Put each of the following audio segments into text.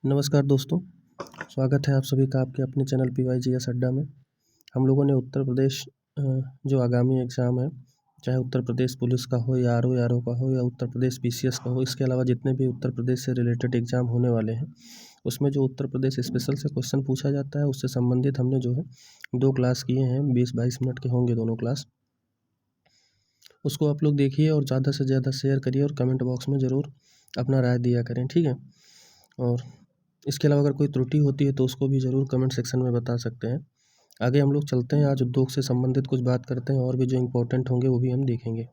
नमस्कार दोस्तों, स्वागत है आप सभी का आपके अपने चैनल PYGS अड्डा में। हम लोगों ने उत्तर प्रदेश जो आगामी एग्ज़ाम है, चाहे उत्तर प्रदेश पुलिस का हो या आरओ का हो या उत्तर प्रदेश PCS का हो, इसके अलावा जितने भी उत्तर प्रदेश से रिलेटेड एग्ज़ाम होने वाले हैं, उसमें जो उत्तर प्रदेश स्पेशल से क्वेश्चन पूछा जाता है, उससे संबंधित हमने जो है 2 क्लास किए हैं। 20-22 मिनट के होंगे दोनों क्लास। उसको आप लोग देखिए और ज़्यादा से ज़्यादा शेयर करिए और कमेंट बॉक्स में ज़रूर अपना राय दिया करें, ठीक है। और इसके अलावा अगर कोई त्रुटि होती है तो उसको भी ज़रूर कमेंट सेक्शन में बता सकते हैं। आगे हम लोग चलते हैं, आज उद्योग से संबंधित कुछ बात करते हैं और भी जो इम्पोर्टेंट होंगे वो भी हम देखेंगे।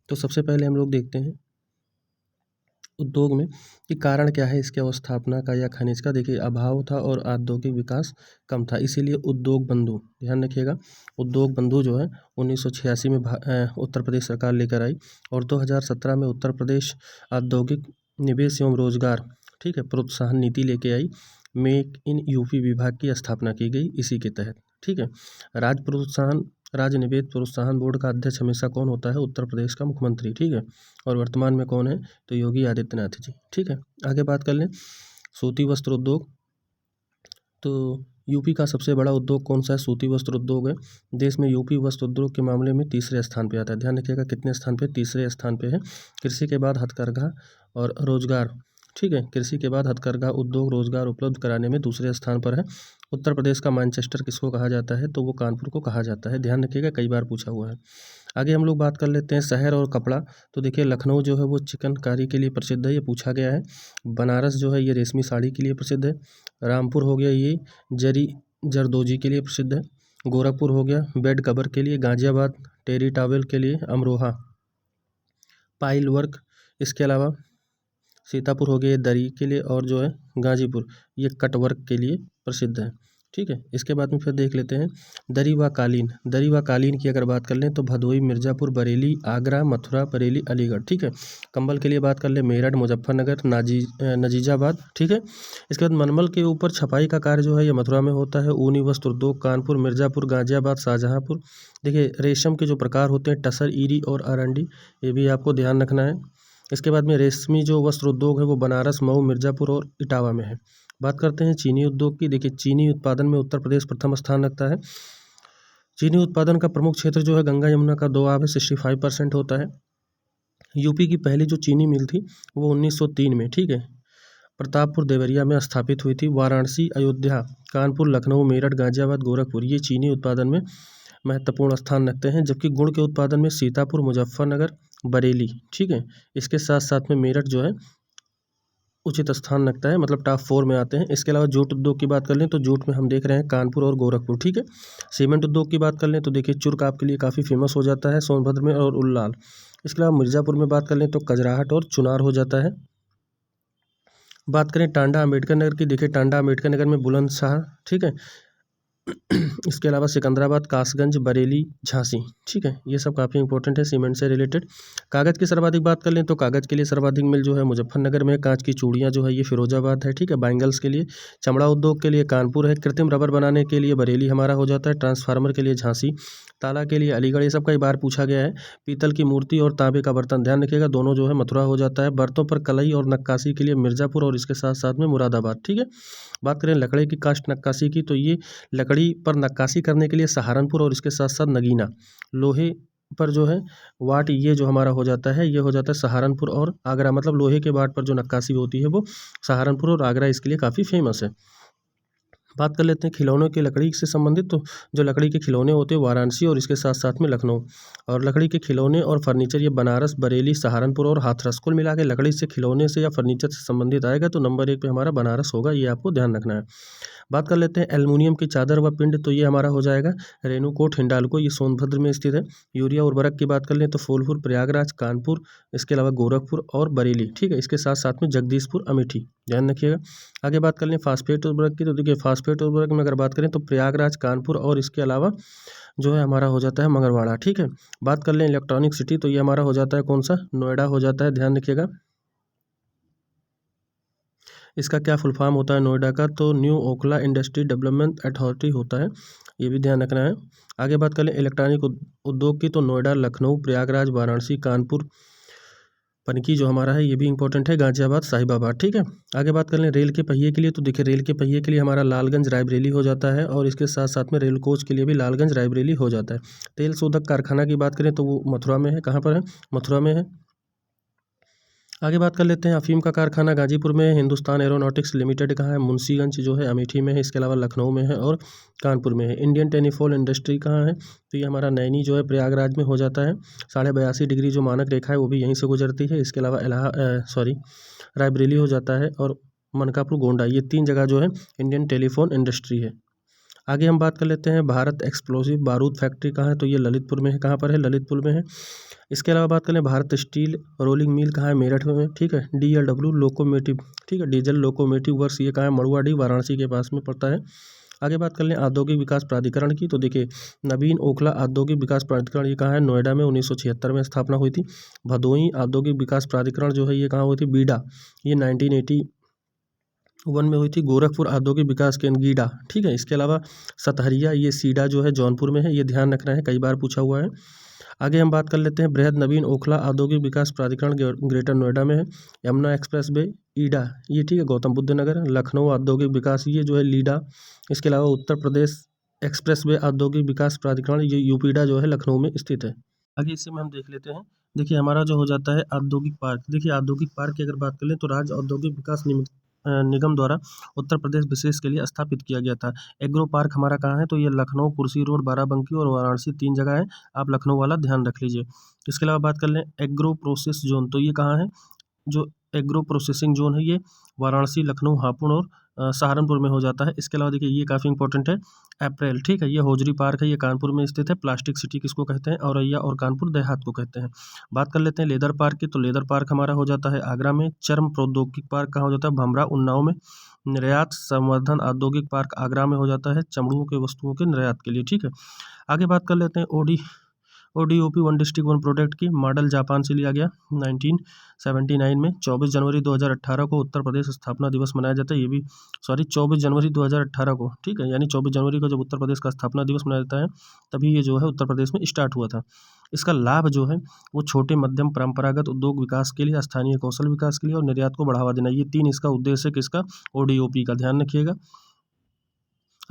तो सबसे पहले हम लोग देखते हैं उद्योग में कि कारण क्या है इसके अवस्थापना का या खनिज का। देखिए, अभाव था और औद्योगिक विकास कम था, इसीलिए उद्योग बंधु, ध्यान रखिएगा, उद्योग बंधु जो है 1986 में उत्तर प्रदेश सरकार लेकर आई और 2017 में उत्तर प्रदेश औद्योगिक निवेश एवं रोजगार, ठीक है, प्रोत्साहन नीति लेके आई। मेक इन यूपी विभाग की स्थापना की गई इसी के तहत, ठीक है। राज्य निवेश प्रोत्साहन बोर्ड का अध्यक्ष हमेशा कौन होता है? उत्तर प्रदेश का मुख्यमंत्री, ठीक है। और वर्तमान में कौन है? तो योगी आदित्यनाथ जी, ठीक है। आगे बात कर लें सूती वस्त्र उद्योग। तो यूपी का सबसे बड़ा उद्योग कौन सा है? सूती वस्त्र उद्योग है। देश में यूपी वस्त्र उद्योग के मामले में तीसरे स्थान पे आता है। ध्यान रखिएगा, कितने स्थान पे? तीसरे स्थान पे है। कृषि के बाद हथकरघा और रोजगार, ठीक है, कृषि के बाद हथकरघा उद्योग रोजगार उपलब्ध कराने में दूसरे स्थान पर है। उत्तर प्रदेश का मैनचेस्टर किसको कहा जाता है? तो वो कानपुर को कहा जाता है। ध्यान रखिएगा, कई बार पूछा हुआ है। आगे हम लोग बात कर लेते हैं शहर और कपड़ा। तो देखिए, लखनऊ जो है वो चिकनकारी के लिए प्रसिद्ध है, ये पूछा गया है। बनारस जो है ये रेशमी साड़ी के लिए प्रसिद्ध है। रामपुर हो गया ये जरदोजी के लिए प्रसिद्ध है। गोरखपुर हो गया बेड कवर के लिए। गाजियाबाद टेरी टॉवेल के लिए। अमरोहा पाइल वर्क, इसके अलावा सीतापुर हो गया ये दरी के लिए, और जो है गाजीपुर ये कट वर्क के लिए प्रसिद्ध है, ठीक है। इसके बाद में फिर देख लेते हैं दरी व कालीन। दरी व कालीन की अगर बात कर लें तो भदोई, मिर्ज़ापुर, बरेली, आगरा, मथुरा, बरेली, अलीगढ़, ठीक है। कंबल के लिए बात कर ले मेरठ, मुजफ्फरनगर, नजीजाबाद, ठीक है। इसके बाद मनमल के ऊपर छपाई का कार्य जो है ये मथुरा में होता है। ऊनी वस्त्र उद्योग कानपुर, मिर्ज़ापुर, गाजियाबाद, शाहजहाँपुर। देखिए, रेशम के जो प्रकार होते हैं टसर, ईरी और अरंडी, ये भी आपको ध्यान रखना है। इसके बाद में रेशमी जो वस्त्र उद्योग है वो बनारस, मऊ, मिर्ज़ापुर और इटावा में है। बात करते हैं चीनी उद्योग की। देखिए, चीनी उत्पादन में उत्तर प्रदेश प्रथम स्थान रखता है। चीनी उत्पादन का प्रमुख क्षेत्र जो है गंगा यमुना का दोआब है, 65% होता है। यूपी की पहली जो चीनी मिल थी वो 1903 में, ठीक है, प्रतापपुर देवरिया में स्थापित हुई थी। वाराणसी, अयोध्या, कानपुर, लखनऊ, मेरठ, गाजियाबाद, गोरखपुर ये चीनी उत्पादन में महत्वपूर्ण स्थान रखते हैं। जबकि गुड़ के उत्पादन में सीतापुर, मुजफ्फरनगर, बरेली, ठीक है, इसके साथ साथ में मेरठ जो है उचित स्थान रखता है, मतलब टॉप 4 में आते हैं। इसके अलावा जूट उद्योग की बात कर लें तो जूट में हम देख रहे हैं कानपुर और गोरखपुर, ठीक है। सीमेंट उद्योग की बात कर लें तो देखिए, चुर्क आपके लिए काफ़ी फेमस हो जाता है सोनभद्र में और उल्लाल। इसके अलावा मिर्ज़ापुर में बात कर लें तो कजराहट और चुनार हो जाता है। बात करें टांडा अम्बेडकर नगर की। देखिए, टांडा अम्बेडकर नगर में बुलंदशहर, ठीक है। इसके अलावा सिकंदराबाद, कासगंज, बरेली, झांसी, ठीक है, ये सब काफ़ी इंपॉर्टेंट है सीमेंट से रिलेटेड। कागज़ की सर्वाधिक बात कर लें तो कागज़ के लिए सर्वाधिक मिल जो है मुजफ्फरनगर में। कांच की चूड़ियाँ जो है ये फिरोजाबाद है, ठीक है, बैंगल्स के लिए। चमड़ा उद्योग के लिए कानपुर है। कृत्रिम रबर बनाने के लिए बरेली हमारा हो जाता है। ट्रांसफार्मर के लिए झांसी। ताला के लिए अलीगढ़। ये सब कई बार पूछा गया है। पीतल की मूर्ति और तांबे का बर्तन, ध्यान रखिएगा, दोनों जो है मथुरा हो जाता है। बर्तनों पर कलई और नक्काशी के लिए मिर्ज़ापुर और इसके साथ साथ में मुरादाबाद, ठीक है। बात करें लकड़ी की कास्ट नक्काशी की तो ये लकड़ी पर नक्काशी करने के लिए सहारनपुर और इसके साथ साथ नगीना। लोहे पर जो है वाट, ये जो हमारा हो जाता है ये हो जाता है सहारनपुर और आगरा, मतलब लोहे के वाट पर जो नक्काशी होती है वो सहारनपुर और आगरा इसके लिए काफ़ी फेमस है। बात कर लेते हैं खिलौनों की लकड़ी से संबंधित। तो जो लकड़ी के खिलौने होते हैं वाराणसी और इसके साथ साथ में लखनऊ। और लकड़ी के खिलौने और फर्नीचर ये बनारस, बरेली, सहारनपुर और हाथरस। कुल मिला के लकड़ी से खिलौने से या फर्नीचर से संबंधित आएगा तो नंबर 1 पे हमारा बनारस होगा, ये आपको ध्यान रखना है। बात कर लेते हैं एल्युमिनियम की चादर व पिंड। तो ये हमारा हो जाएगा रेणुकूट, हिंडाल्को, ये सोनभद्र में स्थित है। यूरिया उर्वरक की बात कर लें तो फूलपुर, प्रयागराज, कानपुर, इसके अलावा गोरखपुर और बरेली, ठीक है, इसके साथ साथ में जगदीशपुर, अमेठी, ध्यान रखिएगा। आगे बात कर लें फास्फेट उर्वरक की। तो देखिए, फास्फेट उर्वरक में अगर बात करें तो प्रयागराज, कानपुर और इसके अलावा जो है हमारा हो जाता है मंगलवाड़ा, ठीक है। बात कर लें इलेक्ट्रॉनिक सिटी तो ये हमारा हो जाता है कौन सा? नोएडा हो जाता है, ध्यान रखिएगा। इसका क्या फुल फॉर्म होता है नोएडा का? तो new Okhla industry development authority होता है, ये भी ध्यान रखना है। आगे बात कर लें इलेक्ट्रॉनिक उद्योग की तो नोएडा, लखनऊ, प्रयागराज, वाराणसी, कानपुर, पनकी जो हमारा है ये भी इंपॉर्टेंट है, गाजियाबाद साहिबाबाद, ठीक है। आगे बात कर लें रेल के पहिए के लिए, तो देखिए रेल के पहिए के लिए हमारा लालगंज रायबरेली हो जाता है, और इसके साथ साथ में रेल कोच के लिए भी लालगंज रायबरेली हो जाता है। तेल शोधक कारखाना की बात करें तो वो मथुरा में है। कहाँ पर है? मथुरा में है। आगे बात कर लेते हैं अफीम का कारखाना गाजीपुर में है। हिंदुस्तान एरोनॉटिक्स लिमिटेड कहाँ है? मुंशीगंज जो है अमेठी में है। इसके अलावा लखनऊ में है और कानपुर में है। इंडियन टेलीफोन इंडस्ट्री कहाँ है? तो ये हमारा नैनी जो है प्रयागराज में हो जाता है। 82.5 डिग्री जो मानक रेखा है वो भी यहीं से गुजरती है। इसके अलावा रायबरेली हो जाता है, और मनकापुर गोंडा, ये 3 जगह जो है इंडियन टेलीफोन इंडस्ट्री है। आगे हम बात कर लेते हैं भारत एक्सप्लोसिव बारूद फैक्ट्री कहाँ है? तो ये ललितपुर में है। कहाँ पर है? ललितपुर में है। इसके अलावा बात करें भारत स्टील रोलिंग मिल कहाँ है? मेरठ में, ठीक है। DLW लोकोमोटिव, ठीक है, डीजल लोकोमोटिव वर्क्स, ये कहाँ है? मड़ुआडीह वाराणसी के पास में पड़ता है। आगे बात कर लें औद्योगिक विकास प्राधिकरण की, तो देखिए नवीन ओखला औद्योगिक विकास प्राधिकरण ये कहाँ है? नोएडा में 1976 में स्थापना हुई थी। भदोई औद्योगिक विकास प्राधिकरण जो है ये कहाँ हुई थी? बीडा, ये 1981 में हुई थी। गोरखपुर औद्योगिक विकास केंद्र गीडा, ठीक है। इसके अलावा सतहरिया, ये सीडा जो है जौनपुर में है, ये ध्यान रखना है, कई बार पूछा हुआ है। आगे हम बात कर लेते हैं बृहद नवीन ओखला औद्योगिक विकास प्राधिकरण ग्रेटर नोएडा में है। यमुना एक्सप्रेस वे ईडा, ये ठीक है, गौतम बुद्ध नगर। लखनऊ औद्योगिक विकास ये जो है लीडा। इसके अलावा उत्तर प्रदेश एक्सप्रेस वे औद्योगिक विकास प्राधिकरण ये यूपीडा जो है लखनऊ में स्थित है। आगे इसे में हम देख लेते हैं। देखिए हमारा जो हो जाता है औद्योगिक पार्क। देखिए औद्योगिक पार्क की अगर बात कर लें तो राज्य औद्योगिक विकास निगम द्वारा उत्तर प्रदेश विशेष के लिए स्थापित किया गया था। एग्रो पार्क हमारा कहाँ है? तो ये लखनऊ, कुर्सी रोड, बाराबंकी और वाराणसी 3 जगह है। आप लखनऊ वाला ध्यान रख लीजिए। इसके अलावा बात कर लें एग्रो प्रोसेस जोन, तो ये कहाँ है? जो एग्रो प्रोसेसिंग जोन है ये वाराणसी, लखनऊ, हापुड़ और सहारनपुर में हो जाता है। इसके अलावा देखिए ये काफ़ी इंपॉर्टेंट है अप्रैल, ठीक है, ये हौजरी पार्क है, ये कानपुर में स्थित है। प्लास्टिक सिटी किसको कहते हैं? औरैया और कानपुर देहात को कहते हैं। बात कर लेते हैं लेदर पार्क की, तो लेदर पार्क हमारा हो जाता है आगरा में। चर्म प्रौद्योगिक पार्क कहाँ हो जाता है? भमरा, उन्नाव में। निर्यात संवर्धन औद्योगिक पार्क आगरा में हो जाता है, चमड़ों के वस्तुओं के निर्यात के लिए, ठीक है। आगे बात कर लेते हैं ODOP one district one product की। मॉडल जापान से लिया गया 1979 में। 24 जनवरी 2018 को उत्तर प्रदेश स्थापना दिवस मनाया जाता है। ये भी 24 जनवरी 2018 को, ठीक है, यानी 24 जनवरी को जब उत्तर प्रदेश का स्थापना दिवस मनाया जाता है तभी ये जो है उत्तर प्रदेश में स्टार्ट हुआ था। इसका लाभ जो है वो छोटे मध्यम परंपरागत उद्योग विकास के लिए, स्थानीय कौशल विकास के लिए और निर्यात को बढ़ावा देना, ये 3 इसका उद्देश्य है। किसका? ODOP का, ध्यान रखिएगा।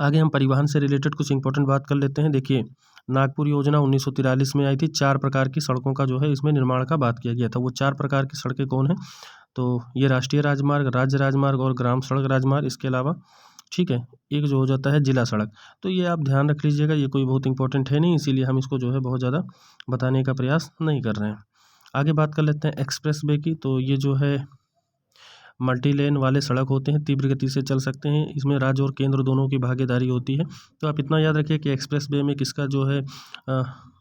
आगे हम परिवहन से रिलेटेड कुछ इंपॉर्टेंट बात कर लेते हैं। देखिए नागपुर योजना 1943 में आई थी। 4 प्रकार की सड़कों का जो है इसमें निर्माण का बात किया गया था। वो 4 प्रकार की सड़कें कौन है? तो ये राष्ट्रीय राजमार्ग, राज्य राजमार्ग और ग्राम सड़क राजमार्ग। इसके अलावा, ठीक है, एक जो हो जाता है जिला सड़क। तो ये आप ध्यान रख लीजिएगा, ये कोई बहुत इंपॉर्टेंट है नहीं, इसीलिए हम इसको जो है बहुत ज़्यादा बताने का प्रयास नहीं कर रहे हैं। आगे बात कर लेते हैं एक्सप्रेस वे की, तो ये जो है मल्टी लेन वाले सड़क होते हैं, तीव्र गति से चल सकते हैं। इसमें राज्य और केंद्र दोनों की भागीदारी होती है। तो आप इतना याद रखिए कि एक्सप्रेस वे में किसका जो है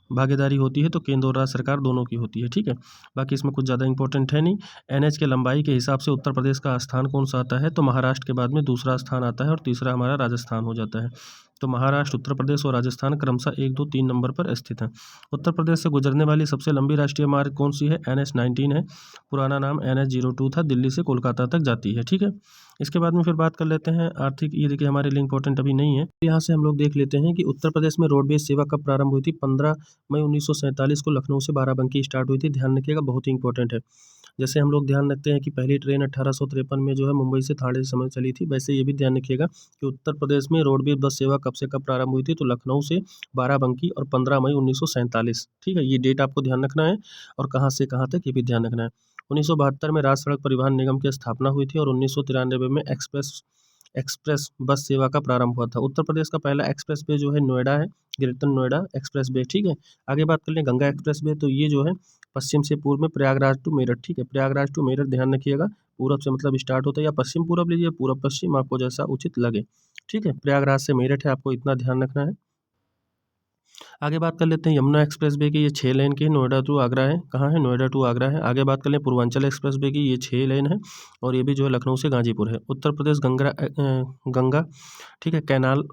भागीदारी होती है? तो केंद्र और राज्य सरकार दोनों की होती है, ठीक है। बाकी इसमें कुछ ज़्यादा इंपॉर्टेंट है नहीं। NH के लंबाई के हिसाब से उत्तर प्रदेश का स्थान कौन सा आता है? तो महाराष्ट्र के बाद में दूसरा स्थान आता है और तीसरा हमारा राजस्थान हो जाता है। तो महाराष्ट्र, उत्तर प्रदेश और राजस्थान क्रमशः 1, 2, 3 नंबर पर स्थित हैं। उत्तर प्रदेश से गुजरने वाली सबसे लंबी राष्ट्रीय मार्ग कौन सी है? NH-19 है। पुराना नाम NH-02 था, दिल्ली से कोलकाता तक जाती है, ठीक है। इसके बाद में फिर बात कर लेते हैं आर्थिक, ये देखिए हमारे लिए इंपॉर्टेंट अभी नहीं है। यहाँ से हम लोग देख लेते हैं कि उत्तर प्रदेश में रोडवेज सेवा कब प्रारंभ हुई थी? 15 मई 1947 को लखनऊ से बाराबंकी स्टार्ट हुई थी। ध्यान रखिएगा, बहुत ही इंपॉर्टेंट है। जैसे हम लोग ध्यान रखते हैं कि पहली ट्रेन 1853 में जो है मुंबई से थाने समय चली थी, वैसे ये भी ध्यान रखिएगा कि उत्तर प्रदेश में रोडवेज बस सेवा कब से कब प्रारंभ हुई थी? तो लखनऊ से बाराबंकी और 15 मई 1947, ठीक है, ये डेट आपको ध्यान रखना है। और कहाँ से कहाँ तक ये भी ध्यान रखना है। 1972 में राज्य सड़क परिवहन निगम की स्थापना हुई थी और 1993 में एक्सप्रेस बस सेवा का प्रारंभ हुआ था। उत्तर प्रदेश का पहला एक्सप्रेस वे जो है नोएडा है, ग्रेटर नोएडा एक्सप्रेस वे, ठीक है। आगे बात कर लें गंगा एक्सप्रेस वे, तो ये जो है पश्चिम से पूर्व में प्रयागराज टू मेरठ, ठीक है, प्रयागराज टू मेरठ, ध्यान रखिएगा। पूरब से मतलब स्टार्ट होता है, या पश्चिम पूरब लीजिए, पूरब पश्चिम, आपको जैसा उचित लगे, ठीक है। प्रयागराज से मेरठ है, आपको इतना ध्यान रखना है। आगे बात कर लेते हैं यमुना एक्सप्रेस वे की, ये 6 लेन की, नोएडा टू आगरा है। कहाँ है? नोएडा टू आगरा है। आगे बात कर लें पूर्वांचल एक्सप्रेस वे की, ये 6 लेन है और ये भी जो है लखनऊ से गाजीपुर है। उत्तर प्रदेश गंगा, ठीक है, कैनाल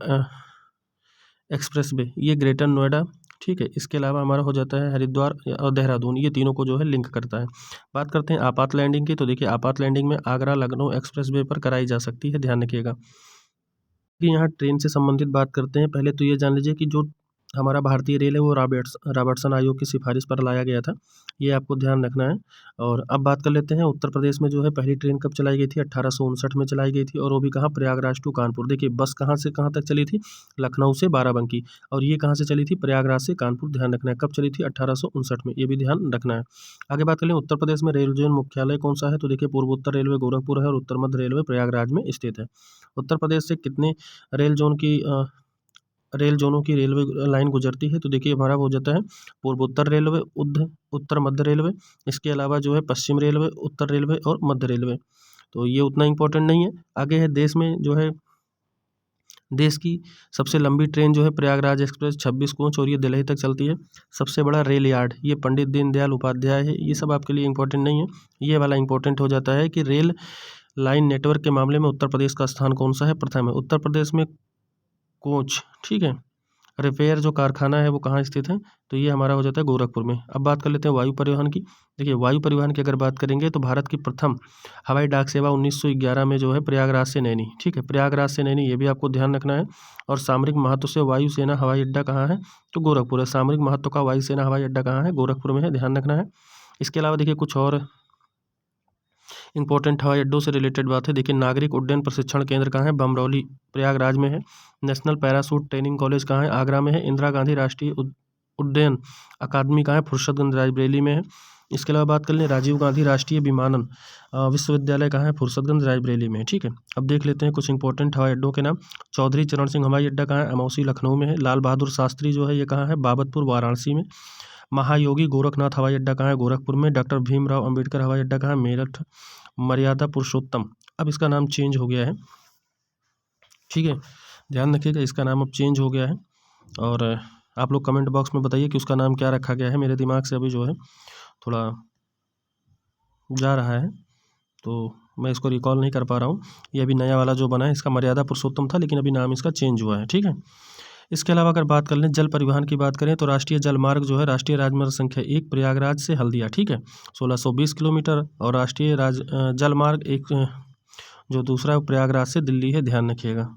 एक्सप्रेस वे, ये ग्रेटर नोएडा, ठीक है। इसके अलावा हमारा हो जाता है हरिद्वार और देहरादून, ये तीनों को जो है लिंक करता है। बात करते हैं आपात लैंडिंग की, तो देखिए आपात लैंडिंग में आगरा लखनऊ एक्सप्रेस वे पर कराई जा सकती है, ध्यान रखिएगा। कि यहाँ ट्रेन से संबंधित बात करते हैं, पहले तो ये जान लीजिए कि जो हमारा भारतीय रेल है वो रॉबर्टसन आयोग की सिफारिश पर लाया गया था, ये आपको ध्यान रखना है। और अब बात कर लेते हैं उत्तर प्रदेश में जो है पहली ट्रेन कब चलाई गई थी, 1859 में चलाई गई थी, और वो भी कहाँ, प्रयागराज टू कानपुर। देखिए बस कहाँ से कहाँ तक चली थी, लखनऊ से बाराबंकी, और ये कहाँ से चली थी, प्रयागराज से कानपुर। ध्यान रखना है कब चली थी, 1859 में, ये भी ध्यान रखना है। आगे बात कर लें उत्तर प्रदेश में रेल जोन मुख्यालय कौन सा है, तो देखिए पूर्वोत्तर रेलवे गोरखपुर है और उत्तर मध्य रेलवे प्रयागराज में स्थित है। उत्तर प्रदेश से कितने रेल जोनों की रेलवे लाइन गुजरती है, तो देखिए हमारा हो जाता है पूर्वोत्तर रेलवे, उत्तर मध्य रेलवे, इसके अलावा जो है पश्चिम रेलवे, उत्तर रेलवे और मध्य रेलवे। तो ये उतना इम्पोर्टेंट नहीं है। आगे है देश में जो है देश की सबसे लंबी ट्रेन जो है प्रयागराज एक्सप्रेस 26 कोच, और ये दिल्ली तक चलती है। सबसे बड़ा रेल यार्ड ये पंडित दीनदयाल उपाध्याय है। ये सब आपके लिए इम्पोर्टेंट नहीं है, ये वाला इम्पोर्टेंट हो जाता है कि रेल लाइन नेटवर्क के मामले में उत्तर प्रदेश का स्थान कौन सा है, प्रथम है। उत्तर प्रदेश में कोच, ठीक है, रिपेयर जो कारखाना है वो कहाँ स्थित है, तो ये हमारा हो जाता है गोरखपुर में। अब बात कर लेते हैं वायु परिवहन की। देखिए वायु परिवहन की अगर बात करेंगे तो भारत की प्रथम हवाई डाक सेवा 1911 में जो है प्रयागराज से नैनी, ठीक है, प्रयागराज से नैनी, ये भी आपको ध्यान रखना है। और सामरिक महत्व से वायुसेना हवाई अड्डा कहाँ है, तो गोरखपुर है। सामरिक महत्व का वायुसेना हवाई अड्डा कहाँ है, गोरखपुर में है, ध्यान रखना है। इसके अलावा देखिए कुछ और इंपॉर्टेंट हवाई अड्डों से रिलेटेड बात है। देखिए नागरिक उड्डयन प्रशिक्षण केंद्र कहाँ है, बमरौली प्रयागराज में है। नेशनल पैराशूट ट्रेनिंग कॉलेज कहाँ है, आगरा में है। इंदिरा गांधी राष्ट्रीय उड्डयन अकादमी कहाँ है, फुर्सतगंज रायबरेली में है। इसके अलावा बात कर लें राजीव गांधी राष्ट्रीय विमानन विश्वविद्यालय कहाँ है, फुर्सतगंज रायबरेली में है, ठीक है। अब देख लेते हैं कुछ इंपॉर्टेंट हवाई अड्डों के नाम। चौधरी चरण सिंह हवाई अड्डा कहाँ है, अमौसी लखनऊ में है। लाल बहादुर शास्त्री जो है ये कहाँ है, बाबतपुर वाराणसी में। महायोगी गोरखनाथ हवाई अड्डा कहाँ है, गोरखपुर में। डॉक्टर भीमराव अंबेडकर हवाई अड्डा कहाँ है, मेरठ। मर्यादा पुरुषोत्तम, अब इसका नाम चेंज हो गया है, ठीक है, ध्यान रखिएगा इसका नाम अब चेंज हो गया है। और आप लोग कमेंट बॉक्स में बताइए कि उसका नाम क्या रखा गया है। मेरे दिमाग से अभी जो है थोड़ा जा रहा है, तो मैं इसको रिकॉल नहीं कर पा रहा हूँ। ये अभी नया वाला जो बना है इसका मर्यादा पुरुषोत्तम था, लेकिन अभी नाम इसका चेंज हुआ है, ठीक है। इसके अलावा अगर बात कर लें जल परिवहन की बात करें तो राष्ट्रीय जल मार्ग जो है राष्ट्रीय राजमार्ग संख्या 1 प्रयागराज से हल्दिया, ठीक है, 1620 किलोमीटर। और राष्ट्रीय जल मार्ग एक जो दूसरा है प्रयागराज से दिल्ली है, ध्यान रखिएगा।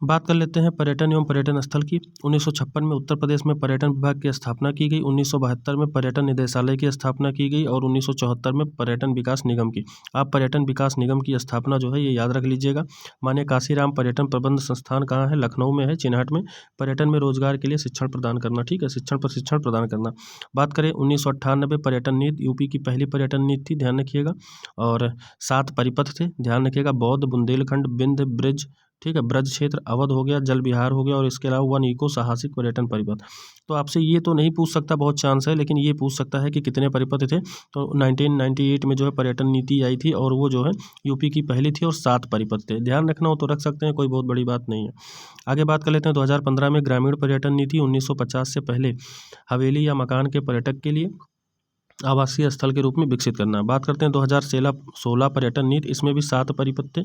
बात कर लेते हैं पर्यटन एवं पर्यटन स्थल की। 1956 में उत्तर प्रदेश में पर्यटन विभाग की स्थापना की गई। 1972 में पर्यटन निदेशालय की स्थापना की गई और 1974 में पर्यटन विकास निगम की। आप पर्यटन विकास निगम की स्थापना जो है ये याद रख लीजिएगा। माननीय काशीराम पर्यटन प्रबंध संस्थान कहाँ है, लखनऊ में है, चिन्हट में। पर्यटन में रोजगार के लिए शिक्षण प्रदान करना, ठीक है, शिक्षण प्रशिक्षण प्रदान करना। बात करें 1998 पर्यटन नीति यूपी की पहली पर्यटन नीति थी, ध्यान रखिएगा। और 7 परिपथ थे, ध्यान रखिएगा, बौद्ध, बुंदेलखंड, बिंद, ब्रिज, ठीक है, ब्रज क्षेत्र, अवध हो गया, जल विहार हो गया, और इसके अलावा वन इको साहसिक पर्यटन परिपथ। तो आपसे ये तो नहीं पूछ सकता, बहुत चांस है, लेकिन ये पूछ सकता है कि कितने परिपथ थे। तो 1998 में जो है पर्यटन नीति आई थी और वो जो है यूपी की पहली थी और 7 परिपथ थे। ध्यान रखना हो तो रख सकते हैं, कोई बहुत बड़ी बात नहीं है। आगे बात कर लेते हैं 2015 में ग्रामीण पर्यटन नीति। 1950 से पहले हवेली या मकान के पर्यटक के लिए आवासीय स्थल के रूप में विकसित करना। बात करते हैं 2016 पर्यटन नीति। इसमें भी 7 परिपथ थे।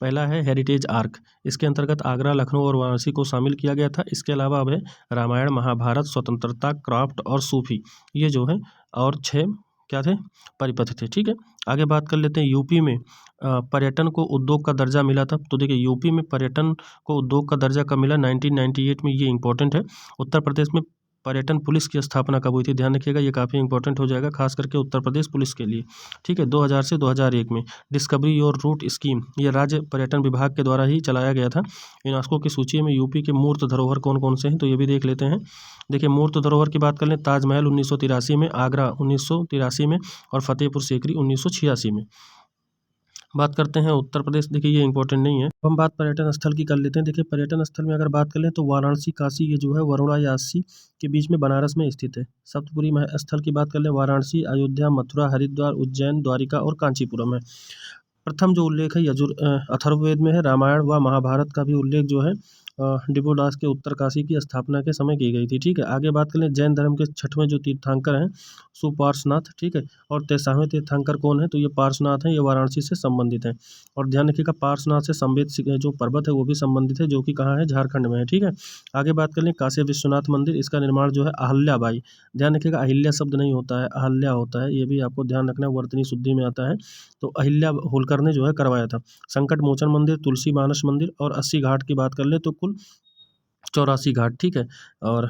पहला है हेरिटेज आर्क, इसके अंतर्गत आगरा, लखनऊ और वाराणसी को शामिल किया गया था। इसके अलावा अब है रामायण, महाभारत, स्वतंत्रता, क्राफ्ट और सूफी, ये जो है और 6 क्या थे, परिपथ थे, ठीक है। आगे बात कर लेते हैं यूपी में पर्यटन को उद्योग का दर्जा मिला था। तो देखिए यूपी में पर्यटन को उद्योग का दर्जा कब मिला, 1998 में, ये इंपॉर्टेंट है। उत्तर प्रदेश में पर्यटन पुलिस की स्थापना कब हुई थी, ध्यान रखिएगा, ये काफ़ी इंपॉर्टेंट हो जाएगा, खास करके उत्तर प्रदेश पुलिस के लिए, ठीक है, 2000 से 2001 में। डिस्कवरी योर रूट स्कीम, ये राज्य पर्यटन विभाग के द्वारा ही चलाया गया था। यूनेस्को की सूची में यूपी के मूर्त धरोहर कौन कौन से हैं, तो ये भी देख लेते हैं। देखिए मूर्त धरोहर की बात कर लें, ताजमहल 1983 में, आगरा 1983 में, और फतेहपुर सीकरी 1986 में। बात करते हैं उत्तर प्रदेश। देखिए ये इंपॉर्टेंट नहीं है। अब हम बात पर्यटन स्थल की कर लेते हैं। देखिए पर्यटन स्थल में अगर बात कर लें तो वाराणसी, काशी, ये जो है वाराणसी के बीच में बनारस में स्थित है। सप्तपुरी स्थल की बात कर लें, वाराणसी, अयोध्या, मथुरा, हरिद्वार, उज्जैन, द्वारिका और कांचीपुरम है। प्रथम जो उल्लेख है अथर्ववेद में है। रामायण व महाभारत का भी उल्लेख जो है डिपोडास के उत्तरकाशी की स्थापना के समय की गई थी, ठीक है। आगे बात कर लें जैन धर्म के 6वें जो तीर्थंकर हैं सुपार्श्वनाथ, ठीक है, और 23वें तीर्थंकर कौन है, तो ये पार्श्वनाथ हैं, ये वाराणसी से संबंधित हैं। और ध्यान रखिएगा पार्श्वनाथ से संबंधित जो पर्वत है वो भी संबंधित है, जो कि कहाँ है, झारखंड में है, ठीक है। आगे बात कर लें काशी विश्वनाथ मंदिर, इसका निर्माण जो है अहल्याबाई, ध्यान रखिएगा अहिल्या शब्द नहीं होता है, अहल्या होता है, ये भी आपको ध्यान रखना है, वर्तनी शुद्धि में आता है। तो अहिल्या होलकर ने जो है करवाया था। संकट मोचन मंदिर, तुलसी मानस मंदिर और 80 घाट की बात कर ले तो कुल 84 घाट, ठीक है। और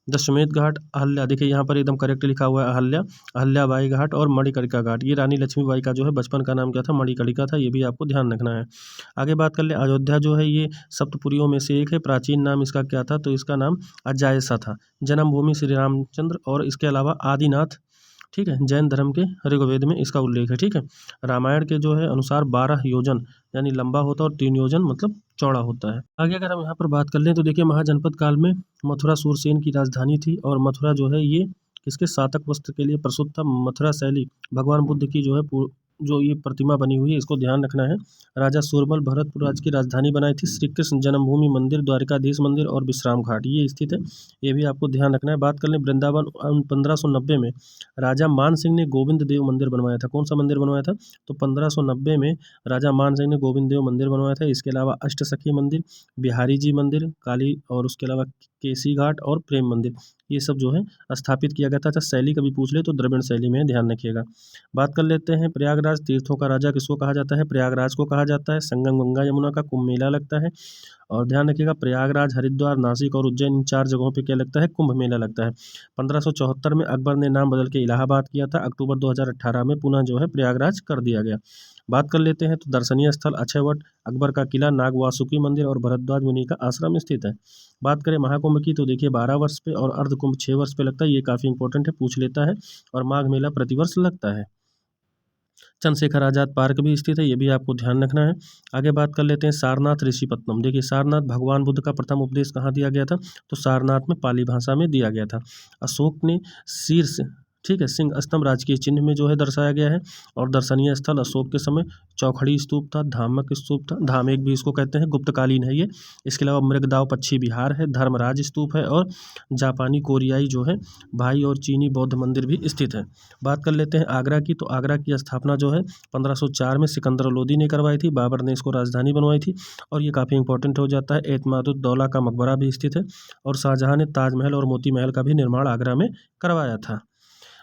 दशमेध घाट, अहल्या, देखिए यहाँ पर एकदम करेक्ट लिखा हुआ है अहल्या, अहल्याबाई घाट और मणिकर्णिका घाट। ये रानी लक्ष्मीबाई का जो है बचपन का नाम क्या था, मणिकर्णिका था, ये भी आपको ध्यान रखना है। आगे बात कर ले, अयोध्या जो है ये सप्तपुरियों में से एक है। प्राचीन नाम इसका क्या था, तो इसका नाम अजायसा था। जन्मभूमि श्री रामचंद्र और इसके अलावा आदिनाथ, ठीक है। जैन धर्म के ऋग्वेद में इसका उल्लेख है, ठीक है। रामायण के जो है अनुसार 12 योजन यानी लंबा होता है और 3 योजन मतलब चौड़ा होता है। आगे अगर हम यहाँ पर बात कर लें तो देखिए महाजनपद काल में मथुरा सूरसेन की राजधानी थी और मथुरा जो है ये किसके, सातक वस्त्र के लिए प्रसिद्ध था। मथुरा शैली भगवान बुद्ध की जो है जो ये प्रतिमा बनी हुई है, इसको ध्यान रखना है। राजा सूरमल भरतपुर राज्य की राजधानी बनाई थी। श्री कृष्ण जन्मभूमि मंदिर, द्वारिकाधीश मंदिर और विश्राम घाट ये स्थित है, ये भी आपको ध्यान रखना है। बात कर लें वृंदावन 1590 में राजा मान सिंह ने गोविंद देव मंदिर बनवाया था। कौन सा मंदिर बनवाया था, तो 1590 में राजा मान सिंह ने गोविंद देव मंदिर बनवाया था। इसके अलावा अष्टसखी मंदिर, बिहारी जी मंदिर, काली और उसके अलावा केसी घाट और प्रेम मंदिर, ये सब जो है स्थापित किया गया था। अच्छा, शैली कभी पूछ ले तो द्रविड़ शैली में, ध्यान रखिएगा। बात कर लेते हैं प्रयागराज तीर्थों का राजा किसको कहा जाता है, प्रयागराज को कहा जाता है। संगम गंगा यमुना का कुंभ मेला लगता है। और ध्यान रखिएगा प्रयागराज, हरिद्वार, नासिक और उज्जैन, इन 4 जगहों पे क्या लगता है, कुंभ मेला लगता है। 1574 में अकबर ने नाम बदल के इलाहाबाद किया था। अक्टूबर 2018 में पुनः जो है प्रयागराज कर दिया गया। बात कर लेते हैं तो दर्शनीय स्थल अक्षयवट, अकबर का किला, नाग वासुकी मंदिर और भरद्वाज मुनि का आश्रम स्थित है। बात करें महाकुंभ की तो देखिए 12 वर्ष पे और अर्धकुंभ 6 वर्ष पे लगता है, ये काफ़ी इंपॉर्टेंट है, पूछ लेता है। और माघ मेला प्रतिवर्ष लगता है। चंद्रशेखर आजाद पार्क भी स्थित है, ये भी आपको ध्यान रखना है। आगे बात कर लेते हैं सारनाथ ऋषिपत्तनम। देखिए सारनाथ भगवान बुद्ध का प्रथम उपदेश कहाँ दिया गया था, तो सारनाथ में पाली भाषा में दिया गया था। अशोक ने शीर्ष, ठीक है, सिंह स्तंभ राजकीय चिन्ह में जो है दर्शाया गया है। और दर्शनीय स्थल अशोक के समय चौखड़ी स्तूप था, धामक स्तूप था, धामेक भी इसको कहते हैं, गुप्तकालीन है ये। इसके अलावा मृगदाव पक्षी विहार है, धर्मराज स्तूप है और जापानी कोरियाई जो है भाई और चीनी बौद्ध मंदिर भी स्थित है। बात कर लेते हैं आगरा की, तो आगरा की स्थापना जो है 1504 में सिकंदर लोदी ने करवाई थी। बाबर ने इसको राजधानी बनवाई थी और ये काफ़ी इंपॉर्टेंट हो जाता है। एतमादुद्दौला का मकबरा भी स्थित है और शाहजहां ने ताजमहल और मोती महल का भी निर्माण आगरा में करवाया था।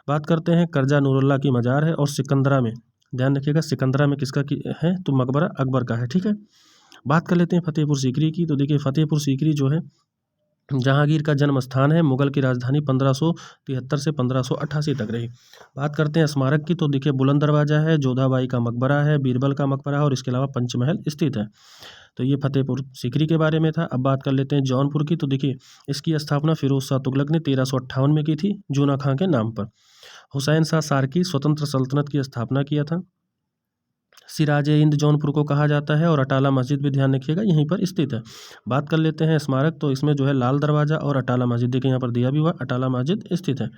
बात करते हैं कर्जा नूरुल्लाह की मज़ार है और सिकंदरा में, ध्यान रखिएगा सिकंदरा में किसका है, तो मकबरा अकबर का है, ठीक है। बात कर लेते हैं फतेहपुर सीकरी की, तो देखिए फतेहपुर सीकरी जो है जहांगीर का जन्म स्थान है। मुगल की राजधानी 1573 से 1588 तक रही। बात करते हैं स्मारक की, तो देखिए बुलंद दरवाजा है, जोधाबाई का मकबरा है, बीरबल का मकबरा है और इसके अलावा पंचमहल स्थित है। तो ये फतेहपुर सीकरी के बारे में था। अब बात कर लेते हैं जौनपुर की, तो देखिए इसकी स्थापना फिरोज शाह तुगलक ने 1358 में की थी, जूना खां के नाम पर। हुसैन शाह सारकी स्वतंत्र सल्तनत की स्थापना किया था। सिराज-ए-हिंद जौनपुर को कहा जाता है और अटाला मस्जिद भी ध्यान रखिएगा यहीं पर स्थित है। बात कर लेते हैं स्मारक, तो इसमें जो है लाल दरवाज़ा और अटाला मस्जिद, देखिए यहाँ पर दिया भी हुआ अटाला मस्जिद स्थित है।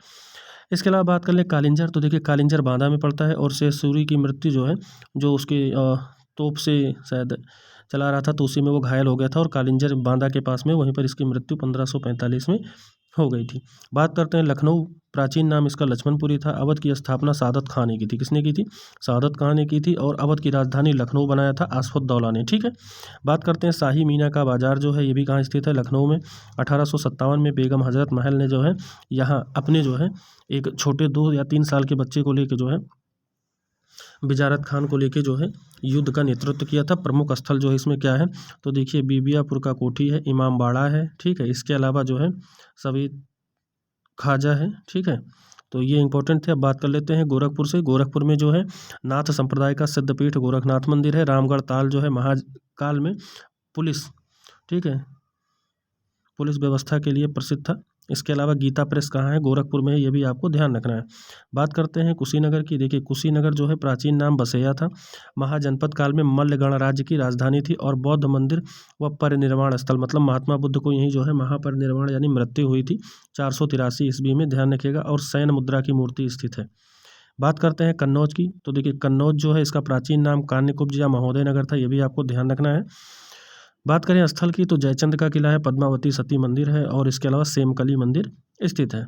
इसके अलावा बात कर ले कालिंजर, तो देखिए कालिंजर बांदा में पड़ता है और शेषसूरी की मृत्यु जो है, जो उसके तोप से शायद चला रहा था तो उसी में वो घायल हो गया था और कालिंजर बांदा के पास में, वहीं पर इसकी मृत्यु 1545 में हो गई थी। बात करते हैं लखनऊ, प्राचीन नाम इसका लक्ष्मणपुरी था। अवध की स्थापना सादत खान ने की थी। किसने की थी, सादत खान ने की थी और अवध की राजधानी लखनऊ बनाया था आसफुद्दौला ने, ठीक है। बात करते हैं शाही मीना का बाजार जो है, ये भी कहाँ स्थित है, लखनऊ में। 1857 में बेगम हजरत महल ने जो है यहाँ अपने जो है एक छोटे 2 या 3 साल के बच्चे को लेके जो है बिजारत खान को लेके जो है युद्ध का नेतृत्व किया था। प्रमुख स्थल जो है इसमें क्या है, तो देखिए बीबियापुर का कोठी है, इमामबाड़ा है, ठीक है। इसके अलावा जो है सभी खाजा है, ठीक है। तो ये इंपॉर्टेंट थे। अब बात कर लेते हैं गोरखपुर से। गोरखपुर में जो है नाथ संप्रदाय का सिद्धपीठ गोरखनाथ मंदिर है। रामगढ़ ताल जो है महाकाल में पुलिस, ठीक है, पुलिस व्यवस्था के लिए प्रसिद्ध था। इसके अलावा गीता प्रेस कहाँ है, गोरखपुर में है, ये भी आपको ध्यान रखना है। बात करते हैं कुशीनगर की, देखिए कुशीनगर जो है प्राचीन नाम बसैया था। महाजनपद काल में मल्ल गणराज्य की राजधानी थी और बौद्ध मंदिर व परिनिर्वाण स्थल, मतलब महात्मा बुद्ध को यहीं जो है महापरिनिर्वाण यानी मृत्यु हुई थी 483 ईस्वी में, ध्यान रखिएगा। और शयन मुद्रा की मूर्ति स्थित है। बात करते हैं कन्नौज की, तो देखिए कन्नौज जो है इसका प्राचीन नाम कान्यकुब्ज या महोदय नगर था, ये भी आपको ध्यान रखना है। बात करें स्थल की, तो जयचंद का किला है, पद्मावती सती मंदिर है और इसके अलावा सेमकली मंदिर स्थित है।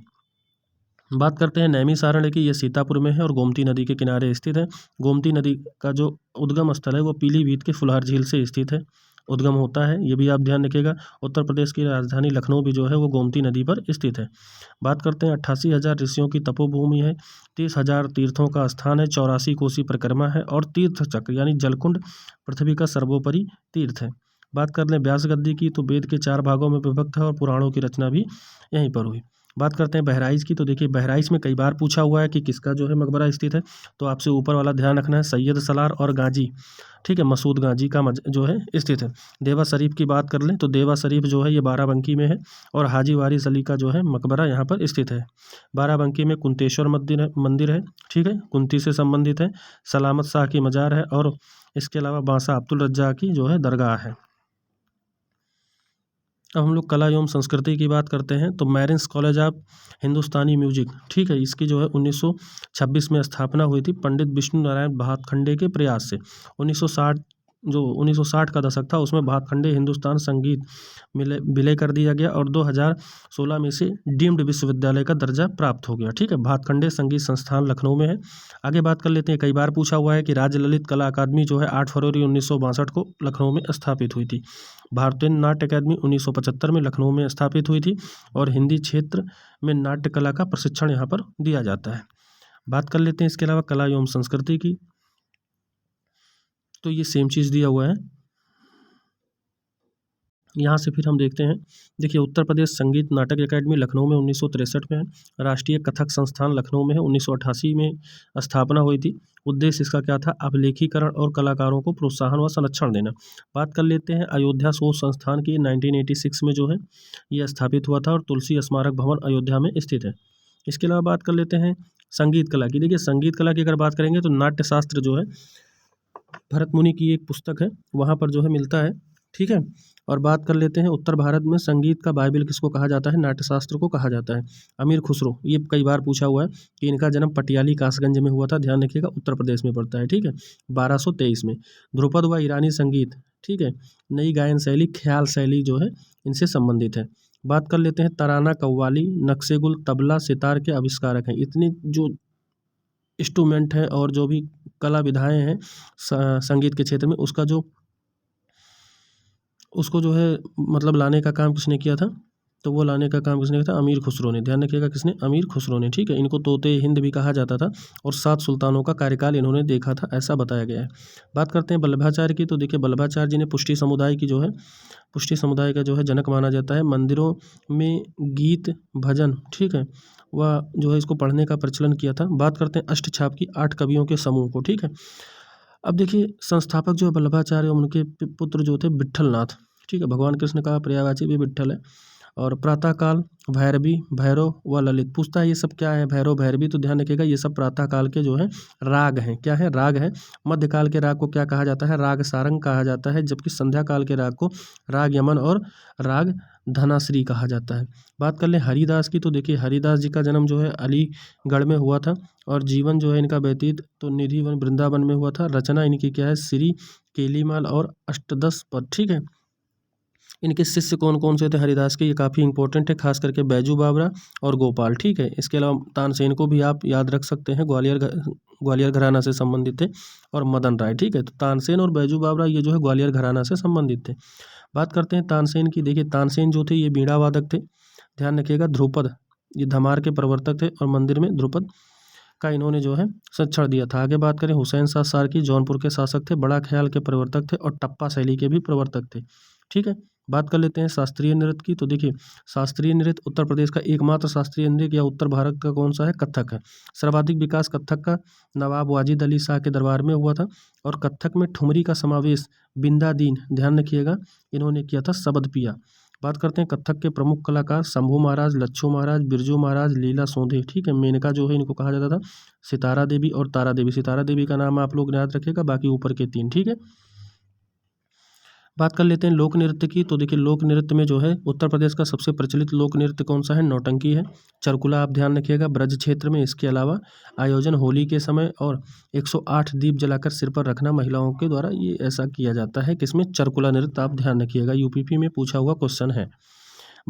बात करते हैं नैमिषारण्य की, ये सीतापुर में है और गोमती नदी के किनारे स्थित है। गोमती नदी का जो उद्गम स्थल है वो पीलीभीत के फुलहार झील से स्थित है, उद्गम होता है, ये भी आप ध्यान रखिएगा। उत्तर प्रदेश की राजधानी लखनऊ भी जो है वो गोमती नदी पर स्थित है। बात करते हैं 88,000 ऋषियों की तपोभूमि है, 30,000 तीर्थों का स्थान है, 84 कोसी परिक्रमा है और तीर्थ चक्र यानी जलकुंड पृथ्वी का सर्वोपरि तीर्थ है। बात कर लें व्यास गद्दी की तो वेद के 4 भागों में विभक्त है और पुराणों की रचना भी यहीं पर हुई। बात करते हैं बहराइच की, तो देखिए बहराइच में कई बार पूछा हुआ है कि किसका जो है मकबरा स्थित है, तो आपसे ऊपर वाला ध्यान रखना है, सैयद सलार और गाजी, ठीक है, मसूद गाजी का जो है स्थित है। देवा शरीफ की बात कर लें तो देवा शरीफ जो है ये बाराबंकी में है और हाजी वारिस अली का जो है मकबरा यहाँ पर स्थित है। बाराबंकी में कुंतेश्वर मंदिर है, ठीक है, कुंती से संबंधित है। सलामत शाह की मजार है और इसके अलावा बांसा अब्दुल रज्जा की जो है दरगाह है। अब हम लोग कला एवं संस्कृति की बात करते हैं तो मैरिन्स कॉलेज ऑफ हिंदुस्तानी म्यूजिक, ठीक है, इसकी जो है 1926 में स्थापना हुई थी पंडित विष्णु नारायण भातखंडे के प्रयास से। 1960 का दशक था उसमें भातखंडे हिंदुस्तान संगीत विलय कर दिया गया और 2016 में से डीम्ड विश्वविद्यालय का दर्जा प्राप्त हो गया, ठीक है। भातखंडे संगीत संस्थान लखनऊ में है। आगे बात कर लेते हैं, कई बार पूछा हुआ है कि राज्य ललित कला अकादमी जो है 8 फरवरी 1962 को लखनऊ में स्थापित हुई थी। भारतीय नाट्य अकादमी 1975 में लखनऊ में स्थापित हुई थी और हिंदी क्षेत्र में नाट्य कला का प्रशिक्षण यहाँ पर दिया जाता है। बात कर लेते हैं इसके अलावा कला एवं संस्कृति की, तो ये सेम चीज़ दिया हुआ है। यहाँ से फिर हम देखते हैं, देखिए उत्तर प्रदेश संगीत नाटक अकादमी लखनऊ में 1963 में है। राष्ट्रीय कथक संस्थान लखनऊ में है, 1988 में स्थापना हुई थी। उद्देश्य इसका क्या था, अभिलेखीकरण और कलाकारों को प्रोत्साहन व संरक्षण देना। बात कर लेते हैं अयोध्या शोध संस्थान की, 1986 में जो है ये स्थापित हुआ था और तुलसी स्मारक भवन अयोध्या में स्थित है। इसके अलावा बात कर लेते हैं संगीत कला की। देखिए संगीत कला की अगर बात करेंगे तो नाट्यशास्त्र जो है भरत मुनि की एक पुस्तक है, वहाँ पर जो है मिलता है, ठीक है। और बात कर लेते हैं उत्तर भारत में संगीत का बाइबल किसको कहा जाता है, नाट्यशास्त्र को कहा जाता है। अमीर खुसरो, ये कई बार पूछा हुआ है कि इनका जन्म पटियाली कासगंज में हुआ था, ध्यान रखिएगा उत्तर प्रदेश में पड़ता है, ठीक है, 1223 में। ध्रुपद व ईरानी संगीत, ठीक है, नई गायन शैली ख्याल शैली जो है इनसे संबंधित है। बात कर लेते हैं तराना, कव्वाली, नक्शेगुल, तबला, सितार के आविष्कारक हैं। इतनी जो इंस्ट्रूमेंट है और जो भी कला विधाएँ हैं संगीत के क्षेत्र में उसको जो है मतलब लाने का काम किसने किया था, तो वो लाने का काम किसने किया था, अमीर खुसरो ने। ध्यान रखिएगा किसने, अमीर खुसरो ने, ठीक है। इनको तोते हिंद भी कहा जाता था और 7 सुल्तानों का कार्यकाल इन्होंने देखा था, ऐसा बताया गया है। बात करते हैं वल्लभाचार्य की, तो देखिए वल्लभाचार्य जी ने पुष्टि समुदाय का जो है जनक माना जाता है। मंदिरों में गीत भजन, ठीक है, वह जो है इसको पढ़ने का प्रचलन किया था। बात करते हैं अष्टछाप की, 8 कवियों के समूह को, ठीक है। अब देखिए संस्थापक जो है वल्लभाचार्य, उनके पुत्र जो थे विट्ठलनाथ, ठीक है, भगवान कृष्ण का पर्यायवाची भी विट्ठल है। और प्रातःकाल, भैरवी, भैरव व ललित, पूछता है ये सब क्या है, भैरव भैरवी, तो ध्यान रखिएगा ये सब प्रातःकाल के जो है राग हैं। क्या है, राग है। मध्यकाल के राग को क्या कहा जाता है, राग सारंग कहा जाता है, जबकि संध्या काल के राग को राग यमन और राग धनाश्री कहा जाता है। बात कर लें हरिदास की, तो देखिए हरिदास जी का जन्म जो है अलीगढ़ में हुआ था और जीवन जो है इनका व्यतीत तो निधिवन वृंदावन में हुआ था। रचना इनकी क्या है, श्री केलीमाल और अष्टदश पद, ठीक है। इनके शिष्य कौन कौन से थे हरिदास के, ये काफ़ी इंपॉर्टेंट है, खास करके बैजू बावरा और गोपाल, ठीक है। इसके अलावा तानसेन को भी आप याद रख सकते हैं, ग्वालियर घराना से संबंधित थे, और मदन राय, ठीक है। तो तानसेन और बैजू बावरा ये जो है ग्वालियर घराना से संबंधित थे। बात करते हैं तानसेन की, देखिए तानसेन जो थे ये बीड़ा वादक थे, ध्यान रखिएगा। ध्रुपद ये धमार के प्रवर्तक थे और मंदिर में ध्रुपद का इन्होंने जो है संरक्षण दिया था। आगे बात करें हुसैन शाह सारकी, जौनपुर के शासक थे, बड़ा ख्याल के प्रवर्तक थे और टप्पा शैली के भी प्रवर्तक थे, ठीक है। बात कर लेते हैं शास्त्रीय नृत्य की, तो देखिए शास्त्रीय नृत्य उत्तर प्रदेश का एकमात्र शास्त्रीय नृत्य या उत्तर भारत का कौन सा है, कथक है। सर्वाधिक विकास कथक का नवाब वाजिद अली शाह के दरबार में हुआ था और कथक में ठुमरी का समावेश बिंदादीन, ध्यान रखिएगा, इन्होंने किया था शबद पिया। बात करते हैं कथक के प्रमुख कलाकार शंभू महाराज, लच्छू महाराज, बिरजू महाराज, लीला सोंधे, ठीक है। मेनका जो है इनको कहा जाता था, सितारा देवी और तारा देवी। सितारा देवी का नाम आप लोग याद रखिएगा, बाकी ऊपर के 3, ठीक है। बात कर लेते हैं लोक नृत्य की, तो देखिए लोक नृत्य में जो है उत्तर प्रदेश का सबसे प्रचलित लोक नृत्य कौन सा है, नौटंकी है। चरकुला आप ध्यान रखिएगा ब्रज क्षेत्र में। इसके अलावा आयोजन होली के समय और 108 दीप जलाकर सिर पर रखना महिलाओं के द्वारा, ये ऐसा किया जाता है किसमें, चरकुला नृत्य, आप ध्यान रखिएगा, यूपीपी में पूछा हुआ क्वेश्चन है।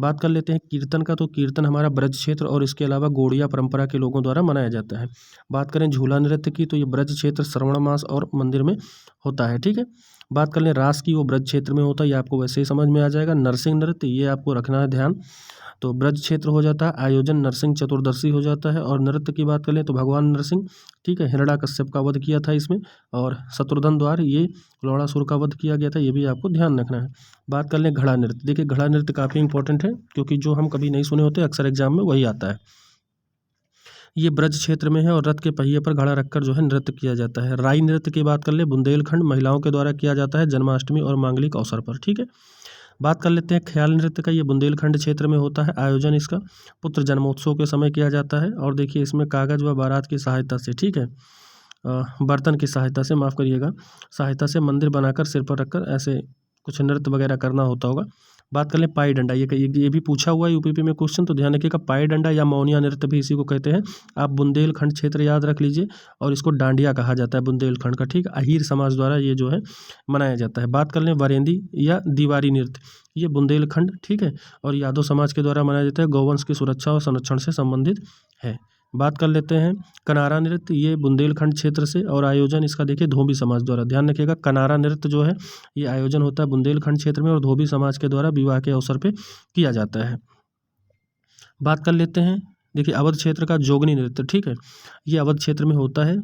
बात कर लेते हैं कीर्तन का, तो कीर्तन हमारा ब्रज क्षेत्र और इसके अलावा गौड़िया परंपरा के लोगों द्वारा मनाया जाता है। बात करें झूला नृत्य की, तो ये ब्रज क्षेत्र, श्रवण मास और मंदिर में होता है, ठीक है। बात कर लें रास की, वो ब्रज क्षेत्र में होता है, ये आपको वैसे ही समझ में आ जाएगा। नरसिंह नृत्य, ये आपको रखना है ध्यान, तो ब्रज क्षेत्र हो जाता है। आयोजन नरसिंह चतुर्दशी हो जाता है। और नृत्य की बात करें तो भगवान नरसिंह, ठीक है, हिरण्याकश्यप का वध किया था इसमें। और शत्रुघ्न द्वार, ये लौड़ासुर का वध किया गया था, ये भी आपको ध्यान रखना है। बात कर लें घड़ा नृत्य। देखिए घड़ा नृत्य काफ़ी इंपॉर्टेंट है, क्योंकि जो हम कभी नहीं सुने होते अक्सर एग्जाम में वही आता है। ये ब्रज क्षेत्र में है और रथ के पहिए पर घड़ा रखकर जो है नृत्य किया जाता है। राई नृत्य की बात कर ले, बुंदेलखंड, महिलाओं के द्वारा किया जाता है जन्माष्टमी और मांगलिक अवसर पर, ठीक है। बात कर लेते हैं ख्याल नृत्य का, ये बुंदेलखंड क्षेत्र में होता है। आयोजन इसका पुत्र जन्मोत्सव के समय किया जाता है। और देखिए इसमें कागज व बारात की सहायता से, ठीक है, बर्तन की सहायता से, माफ़ करिएगा, सहायता से मंदिर बनाकर सिर पर रखकर ऐसे कुछ नृत्य वगैरह करना होता होगा। बात कर लें पाई डंडा, ये भी पूछा हुआ है यूपीपी में क्वेश्चन, तो ध्यान रखिएगा। पाई डंडा या मौनिया नृत्य भी इसी को कहते हैं। आप बुंदेलखंड क्षेत्र याद रख लीजिए, और इसको डांडिया कहा जाता है बुंदेलखंड का, ठीक। अहीर समाज द्वारा ये जो है मनाया जाता है। बात कर लें वरेंदी या दीवारी नृत्य, ये बुंदेलखंड, ठीक है, और यादव समाज के द्वारा मनाया जाता है। गौवंश की सुरक्षा और संरक्षण से संबंधित है। बात कर लेते हैं कनारा नृत्य, ये बुंदेलखंड क्षेत्र से, और आयोजन इसका देखिए धोबी समाज द्वारा। ध्यान रखिएगा कनारा नृत्य जो है ये आयोजन होता है बुंदेलखंड क्षेत्र में और धोबी समाज के द्वारा विवाह के अवसर पे किया जाता है। बात कर लेते हैं देखिए अवध क्षेत्र का जोगनी नृत्य, ठीक है, ये अवध क्षेत्र में होता है।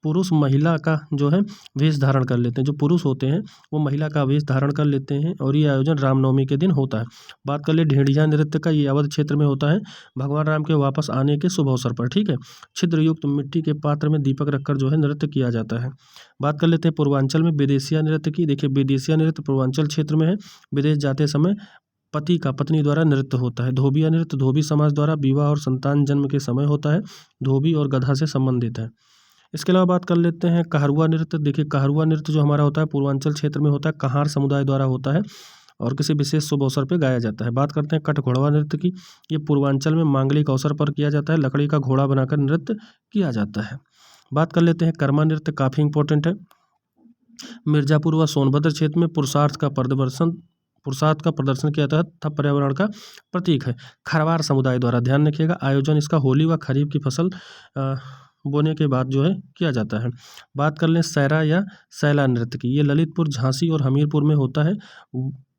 पुरुष महिला का जो है वेश धारण कर लेते हैं, जो पुरुष होते हैं वो महिला का वेश धारण कर लेते हैं, और ये आयोजन रामनवमी के दिन होता है। बात कर ले ढेढ़िया नृत्य का, ये अवध क्षेत्र में होता है भगवान राम के वापस आने के शुभ अवसर पर, ठीक है। छिद्रयुक्त मिट्टी के पात्र में दीपक रखकर जो है नृत्य किया जाता है। बात कर लेते हैं पूर्वांचल में विदेशिया नृत्य की। देखिए विदेशिया नृत्य पूर्वांचल क्षेत्र में है। विदेश जाते समय पति का पत्नी द्वारा नृत्य होता है। धोबिया नृत्य धोबी समाज द्वारा विवाह और संतान जन्म के समय होता है। धोबी और गधा से संबंधित है। इसके अलावा बात कर लेते हैं कहरुआ नृत्य। देखिए कहरुआ नृत्य जो हमारा होता है पूर्वांचल क्षेत्र में होता है, कहार समुदाय द्वारा होता है और किसी विशेष शुभ अवसर पर गाया जाता है। बात करते हैं कठघोड़वा नृत्य की। ये पूर्वांचल में मांगलिक अवसर पर किया जाता है, लकड़ी का घोड़ा बनाकर नृत्य किया जाता है। बात कर लेते हैं कर्मा नृत्य, काफ़ी इंपॉर्टेंट है। मिर्जापुर व सोनभद्र क्षेत्र में पुरुषार्थ का प्रदर्शन किया जाता था, पर्यावरण का प्रतीक है। खरवार समुदाय द्वारा, ध्यान रखिएगा, आयोजन इसका होली व खरीफ की फसल बोने के बाद जो है किया जाता है। बात कर लें सैरा या सैला नृत्य की। ये ललितपुर, झांसी और हमीरपुर में होता है।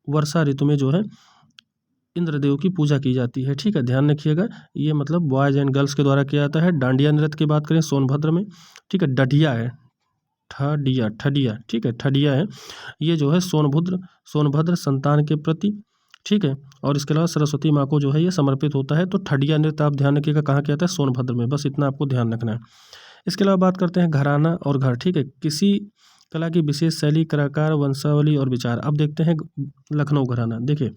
वर्षा ऋतु में जो है इंद्रदेव की पूजा की जाती है, ठीक है, ध्यान रखिएगा। ये मतलब बॉयज़ एंड गर्ल्स के द्वारा किया जाता है। डांडिया नृत्य की बात करें सोनभद्र में, ठीक है, डढ़िया है, ठडिया, ठीक है, ठडिया है। ये जो है सोनभद्र संतान के प्रति, ठीक है, और इसके अलावा सरस्वती माँ को जो है ये समर्पित होता है। तो ठडिया नृत्य आप ध्यान रखिएगा कहाँ किया जाता है, सोनभद्र में, बस इतना आपको ध्यान रखना है। इसके अलावा बात करते हैं घराना और घर, ठीक है, किसी कला की विशेष शैली, कलाकार, वंशावली और विचार। अब देखते हैं लखनऊ घराना। देखिए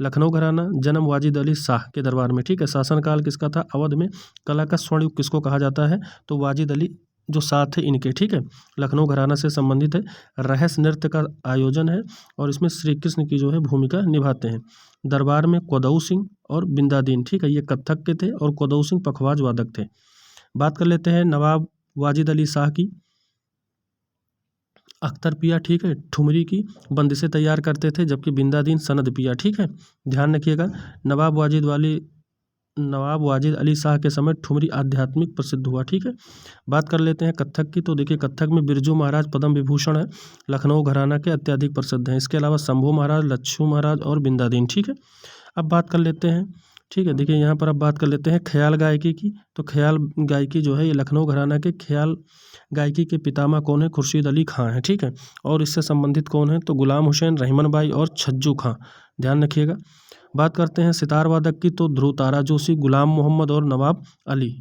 लखनऊ घराना जन्म वाजिद अली शाह के दरबार में, ठीक है, शासनकाल किसका था, अवध में। कला का स्वर्ण युग किसको कहा जाता है, तो वाजिद अली जो साथ थे इनके, ठीक है, लखनऊ घराना से संबंधित है। रहस्य नृत्य का आयोजन है और इसमें श्री कृष्ण की जो है भूमिका निभाते हैं। दरबार में कोदऊ सिंह और बिंदादीन, ठीक है, ये कत्थक के थे और कोदऊ सिंह पखवाज वादक थे। बात कर लेते हैं नवाब वाजिद अली शाह की। अख्तर पिया, ठीक है, ठुमरी की बंदिशें तैयार करते थे, जबकि बिंदादीन सनद पिया, ठीक है, ध्यान रखिएगा। नवाब वाजिद अली शाह के समय ठुमरी आध्यात्मिक प्रसिद्ध हुआ, ठीक है। बात कर लेते हैं कत्थक की। तो देखिए कत्थक में बिरजू महाराज पद्म विभूषण है, लखनऊ घराना के अत्यधिक प्रसिद्ध हैं। इसके अलावा शंभू महाराज, लच्छू महाराज और बिंदादीन, ठीक है। अब बात कर लेते हैं, ठीक है, देखिए यहाँ पर अब बात कर लेते हैं ख्याल गायकी की। तो ख्याल गायकी जो है ये लखनऊ घराना के ख्याल गायकी के पितामह कौन है, खुर्शीद अली खां है, ठीक है, और इससे संबंधित कौन है, तो गुलाम हुसैन, रहीमन बाई और छज्जू खां, ध्यान रखिएगा। बात करते हैं सितार वादक की। तो ध्रुव तारा जोशी, गुलाम मोहम्मद और नवाब अली।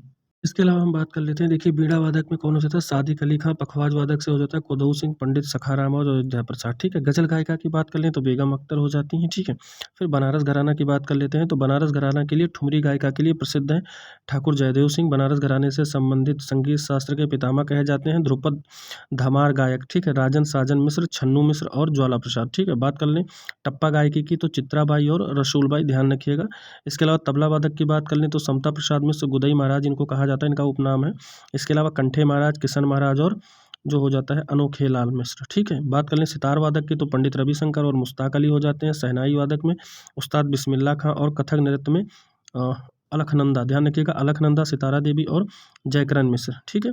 इसके अलावा हम बात कर लेते हैं, देखिए बीड़ा वादक में कौन हो जाता है, सादिक अली खां। पखवाज वादक से हो जाता है कोदऊ सिंह, पंडित सखाराम और अयोध्या प्रसाद, ठीक है। गजल गायिका की बात कर लें तो बेगम अख्तर हो जाती हैं, ठीक है। फिर बनारस घराना की बात कर लेते हैं। तो बनारस घराना के लिए ठुमरी गायिका के लिए प्रसिद्ध है ठाकुर जयदेव सिंह। बनारस घराने से संबंधित संगीत शास्त्र के पितामह कहे जाते हैं। ध्रुपद धमार गायक, ठीक है, राजन साजन मिश्र, छन्नू मिश्र और ज्वाला प्रसाद, ठीक है। बात कर लें टप्पा गायकी की। तो चित्राबाई और रसूलबाई, ध्यान रखिएगा। इसके अलावा तबला वादक की बात कर लें तो समता प्रसाद मिश्र, गुदई महाराज इनको कहा जाता है, इनका उपनाम है। इसके अलावा कंठे महाराज, किशन महाराज और जो हो जाता है अनोखे लाल मिश्र, ठीक है। बात कर लें सितार वादक की। तो पंडित रविशंकर और मुश्ताक अली हो जाते हैं। शहनाई वादक में उस्ताद बिस्मिल्ला खां और कथक नृत्य में अलखनंदा, ध्यान रखिएगा, अलखनंदा, सितारा देवी और जयकरण मिश्र, ठीक है।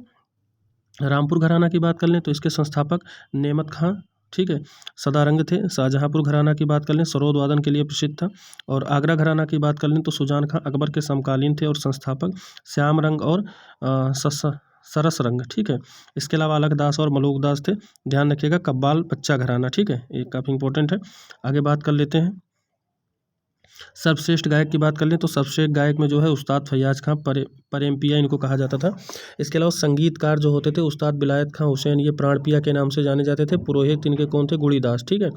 रामपुर घराना की बात कर लें तो इसके संस्थापक नेमत खां, ठीक है, सदारंग थे। शाहजहाँपुर घराना की बात कर लें, सरोद वादन के लिए प्रसिद्ध था। और आगरा घराना की बात कर लें तो सुजान खां अकबर के समकालीन थे और संस्थापक श्याम रंग और सरस रंग, ठीक है। इसके अलावा अलख दास और मलोक दास थे। ध्यान रखिएगा। कव्वाल बच्चा घराना, ठीक है, ये काफ़ी इंपॉर्टेंट है। आगे बात कर लेते हैं। सर्वश्रेष्ठ गायक की बात कर लें तो सर्वश्रेष्ठ गायक में जो है उस्ताद फैयाज खां परेमपिया इनको कहा जाता था। इसके अलावा संगीतकार जो होते थे उस्ताद बिलायत खां हुसैन, ये प्राणपिया के नाम से जाने जाते थे। पुरोहित इनके कौन थे? गुड़ीदास, ठीक है,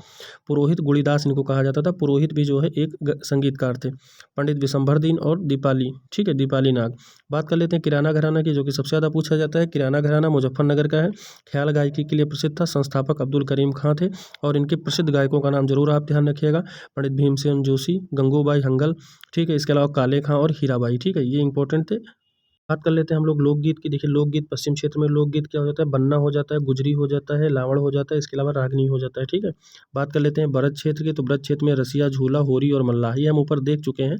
पुरोहित गुड़ीदास इनको कहा जाता था। पुरोहित भी जो है एक संगीतकार थे। पंडित विशंभर दीन और दीपाली, ठीक है, दीपाली नाग। बात कर लेते हैं किराना घराना की, जो कि सबसे ज़्यादा पूछा जाता है। किराना घराना मुजफ्फरनगर का है। ख्याल गायकी के लिए प्रसिद्ध था। संस्थापक अब्दुल करीम खां थे और इनके प्रसिद्ध गायकों का नाम जरूर आप ध्यान रखिएगा। पंडित भीमसेन जोशी, गंगूबाई हंगल, ठीक है, इसके अलावा काले खां और हीराबाई, ठीक है, ये इंपॉर्टेंट थे। बात कर लेते हैं हम लोग लोकगीत की। देखिए लोकगीत पश्चिम क्षेत्र में लोकगीत क्या हो जाता है? बन्ना हो जाता है, गुजरी हो जाता है, लावड़ हो जाता है, इसके अलावा रागनी हो जाता है, ठीक है। बात कर लेते हैं ब्रज क्षेत्र की, तो ब्रज क्षेत्र में रसिया, झूला, होरी और मल्लाह, ये हम ऊपर देख चुके हैं।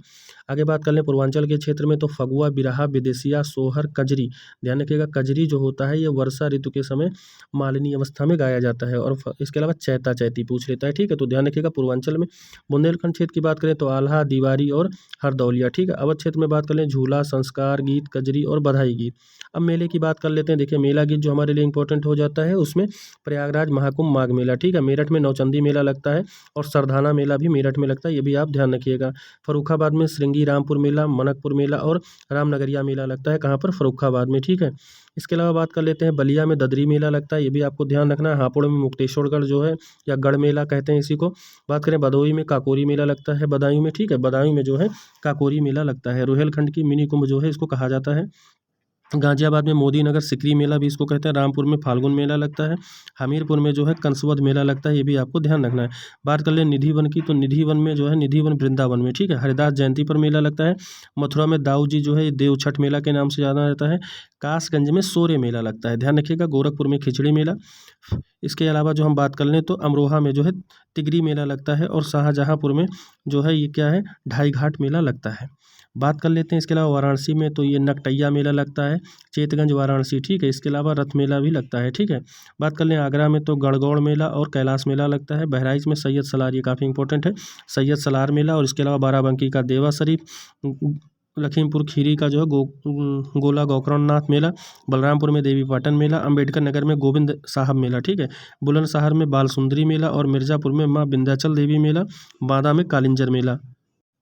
आगे बात कर लें पूर्वांचल के क्षेत्र में, तो फगुआ, बिरहा, विदेशिया, सोहर, कजरी। ध्यान रखिएगा, कजरी जो होता है ये वर्षा ऋतु के समय मालिनी अवस्था में गाया जाता है। और इसके अलावा चैता चैती पूछ लेता है, ठीक है, तो ध्यान रखिएगा पूर्वांचल में। बुंदेलखंड क्षेत्र की बात करें तो आल्हा, दीवारी और हरदौलिया, ठीक है। अवध क्षेत्र में बात कर लें झूला, संस्कार गीत, कजरी और बधाई गीत। अब मेले की बात कर लेते हैं। देखिए मेला गीत जो हमारे लिए इंपॉर्टेंट हो जाता है, उसमें प्रयागराज महाकुंभ माघ मेला, ठीक है, मेरठ में नौचंदी मेला लगता है और सरधाना मेला भी मेरठ में लगता है, ये भी आप ध्यान रखिएगा। फर्रुखाबाद में श्रृंगी रामपुर मेला, मनकपुर मेला और रामनगरिया मेला लगता है। कहाँ पर? फर्रुखाबाद में, ठीक है। इसके अलावा बात कर लेते हैं बलिया में ददरी मेला लगता है, ये भी आपको ध्यान रखना है। हापुड़ में मुक्तेश्वरगढ़ जो है या गढ़ मेला कहते हैं इसी को। बात करें भदोही में काकोरी मेला लगता है, बदायूं में, ठीक है, बदायूं में जो है काकोरी मेला लगता है। रुहेलखंड की मिनी कुंभ जो है इसको कहा जाता है। गाजियाबाद में मोदी नगर सिकरी मेला भी इसको कहते हैं। रामपुर में फाल्गुन मेला लगता है। हमीरपुर में जो है कंसवद मेला लगता है, ये भी आपको ध्यान रखना है। बात कर लें निधि वन की, तो निधि वन में जो है निधि वन वृंदावन में, ठीक है, हरिदास जयंती पर मेला लगता है। मथुरा में दाऊ जी जो है देव छठ मेला के नाम से जाना जाता है। कासगंज में सोरे मेला लगता है, ध्यान रखिएगा। गोरखपुर में खिचड़ी मेला। इसके अलावा जो हम बात कर लें तो अमरोहा में जो है तिगरी मेला लगता है और शाहजहाँपुर में जो है ये क्या है? ढाई घाट मेला लगता है। बात कर लेते हैं इसके अलावा वाराणसी में, तो ये नकटैया मेला लगता है, चेतगंज वाराणसी, ठीक है। इसके अलावा रथ मेला भी लगता है, ठीक है। बात कर लें आगरा में, तो गणगौर मेला और कैलाश मेला लगता है। बहराइच में सैयद सलार, ये काफ़ी इंपॉर्टेंट है, सैयद सलार मेला। और इसके अलावा बाराबंकी का देवा शरीफ। लखीमपुर खीरी का जो है गोला गोकर्णनाथ मेला। बलरामपुर में देवी पाटन मेला। अम्बेडकर नगर में गोविंद साहब मेला, ठीक है। बुलंदशहर में बाल सुंदरी मेला और मिर्ज़ापुर में माँ विंध्याचल देवी मेला। बांदा में कालिंजर मेला।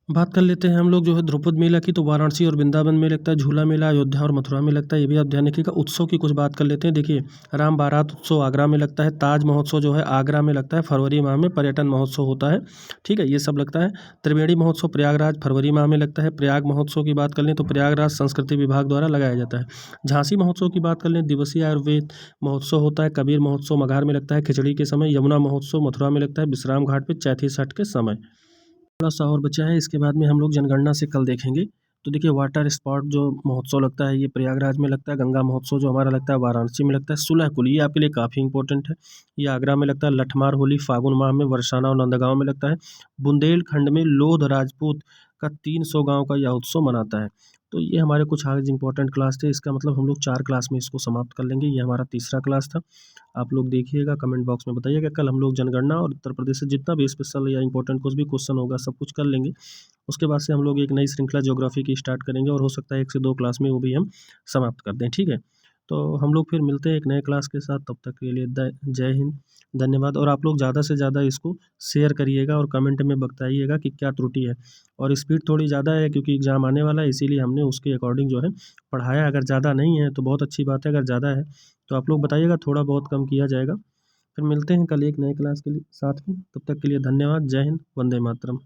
बात कर लेते हैं हम लोग जो है द्रौपद मेला की, तो वाराणसी और वृंदावन में लगता है। झूला मेला अयोध्या और मथुरा में लगता है, ये भी आप ध्यान रखिएगा। उत्सव की कुछ बात कर लेते हैं। देखिए राम बारात उत्सव आगरा में लगता है। ताज महोत्सव जो है आगरा में लगता है, फरवरी माह में पर्यटन महोत्सव होता है, ठीक है, ये सब लगता है। त्रिवेणी महोत्सव प्रयागराज फरवरी माह में लगता है। प्रयाग महोत्सव की बात कर लें तो प्रयागराज संस्कृति विभाग द्वारा लगाया जाता है। झांसी महोत्सव की बात कर लें, दिवसीय आयुर्वेद महोत्सव होता है। कबीर महोत्सव मघार में लगता है खिचड़ी के समय। यमुना महोत्सव मथुरा में लगता है विश्राम घाट पर चैती छठ के समय। थोड़ा सा और बचा है, इसके बाद में हम लोग जनगणना से कल देखेंगे। तो देखिए वाटर स्पॉट जो महोत्सव लगता है ये प्रयागराज में लगता है। गंगा महोत्सव जो हमारा लगता है वाराणसी में लगता है। सुलह कुल ये आपके लिए काफ़ी इंपॉर्टेंट है, ये आगरा में लगता है। लठमार होली फागुन माह में वर्षाना और नंदगांव में लगता है। बुंदेलखंड में लोध राजपूत का 300 गाँव का यह उत्सव मनाता है। तो ये हमारे कुछ आज इंपॉर्टेंट क्लास थे, इसका मतलब हम लोग 4 क्लास में इसको समाप्त कर लेंगे। ये हमारा तीसरा क्लास था। आप लोग देखिएगा, कमेंट बॉक्स में बताइएगा। कल हम लोग जनगणना और उत्तर प्रदेश से जितना भी स्पेशल या इंपॉर्टेंट कुछ भी क्वेश्चन होगा सब कुछ कर लेंगे। उसके बाद से हम लोग एक नई श्रृंखला ज्योग्राफी की स्टार्ट करेंगे और हो सकता है 1 से 2 क्लास में वो भी हम समाप्त कर दें, ठीक है। तो हम लोग फिर मिलते हैं एक नए क्लास के साथ, तब तक के लिए जय हिंद, धन्यवाद। और आप लोग ज़्यादा से ज़्यादा इसको शेयर करिएगा और कमेंट में बताइएगा कि क्या त्रुटि है। और स्पीड थोड़ी ज़्यादा है क्योंकि एग्ज़ाम आने वाला है, इसीलिए हमने उसके अकॉर्डिंग जो है पढ़ाया। अगर ज़्यादा नहीं है तो बहुत अच्छी बात है, अगर ज़्यादा है तो आप लोग बताइएगा, थोड़ा बहुत कम किया जाएगा। फिर मिलते हैं कल एक नए क्लास के लिए साथ में, तब तक के लिए धन्यवाद। जय हिंद, वंदे मातरम।